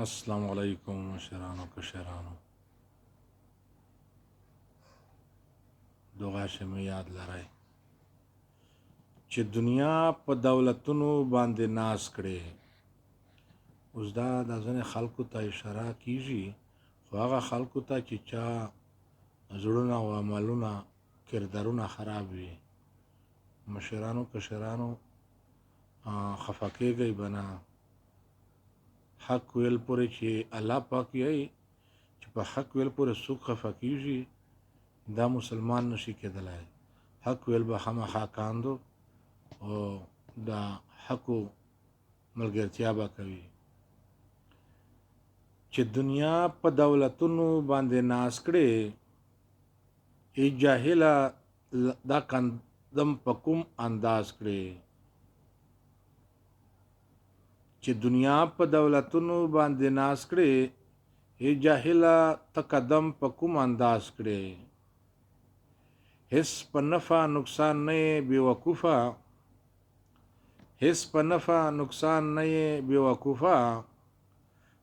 السلام علیکم مشرانو کشرانو دغه شمه یاد لرئ چې دنیا په دولتونو باندې ناز کړي. اوس دا د ځینې خلکو ته اشاره کیږي، خو هغه خلکو ته چې چا زړونه او عملونه کردارونه خراب وي. مشرانو کشرانو خفه کېږئ به نه. حق ویل پورې چې الله پاک یې چې په حق ویل پورې څوک خفه کیږي دا مسلمان نشي کېدلی. حق ویل به خامخا کاندو او دا حقو ملګرتیا به کوي. چې دنیا په دولتونو باندې ناز کړي، ای جاهله دا قدم په کوم انداز کړي. چې دنیا په دولتونو باندې ناز کړي، ای جاهله ته قدم په کوم انداز کړي. هیڅ په نفع نقصان نه یې بېوقوفه، هیڅ په نفع نقصان نه یې بېوقوفه.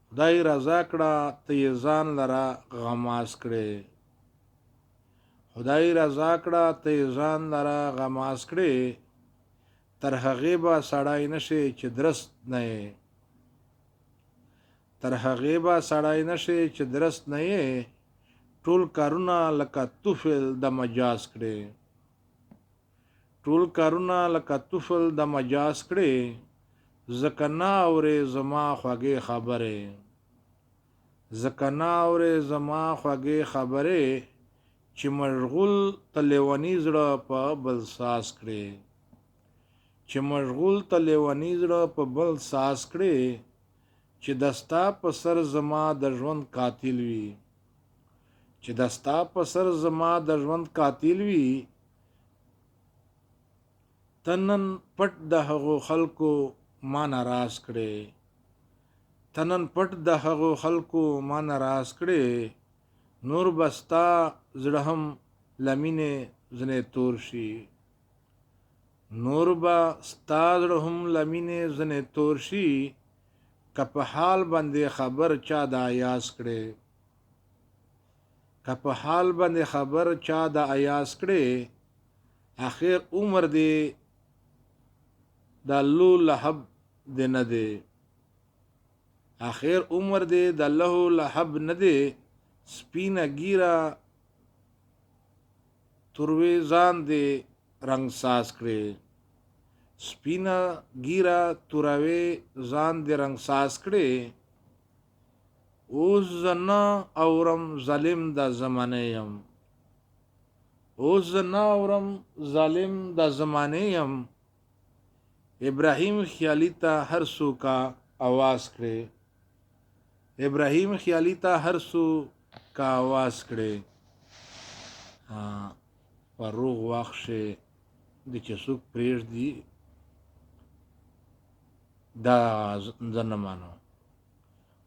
خدای رضا کړه ته یې ځان لره غماز کړې. خدای رضا کړه ته یې ځان لره غماز کړې. تر هغې به سړی نشي چې درست نه یې، تر هغې به سړی نشي چې درست نه یې. ټول کارونه لکه طفل د مجاز کړې، ټول کارونه لکه طفل د مجاز کړې. ځکه نه اورې زما خوږې خبرې، ځکه نه اورې زما خوږې خبرې. چې مشغول ته لیوني زړه په بل ساز کړې، چې مشغول ته لیوني زړه په بل ساز کړې. چې دستا په سر زما د ژوند قاتل وي، چې دستا په سر زما د ژوند قاتل وي. تنن پټ د هغو خلکو ما ناراض کړي، تنن پټ د هغو خلکو ما ناراض کړي. نور بستا زړه هم لمینې ځنې تور شي، نور به ستا زړه هم لمینې ځنې تور شي. که په حال باندې خبر چا د ایاز کړي، که په حال باندې خبر چا د ایاز کړي. اخر عمر دی د الله لحب دی نه دی، اخر عمر دی د الله لحب نه دی. سپینه ګیره تروي ځان دی رنگ ساز کړي، سپینه ګیره توروي ځان دی رنگ ساز کړي. اوس زه نه اورم ظالم د زمانې یم، اوس زه نه اورم ظالم د زمانې یم. ابراهیم خیالي ته هر څو کا आवाज کړي، ابراهیم خیالي ته هر څو کا आवाज کړي. پر روغ واخښې د چې څوک پرېږدي دا زه نه مانم،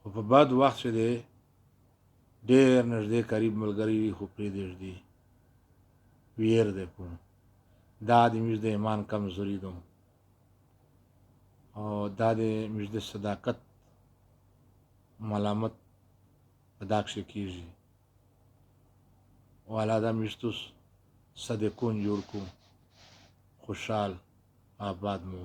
خو په بد وخت چې دی ډېر نږدې قریب ملګری وي خو پرېږدي ویر دی کوم. دا د موږ د ایمان کمزوري ده او دا د موږ د صداقت ملامت په دا کښې کېږي. والا دا موږ توس صدقون جوړ کړو، خوشحال آباد مو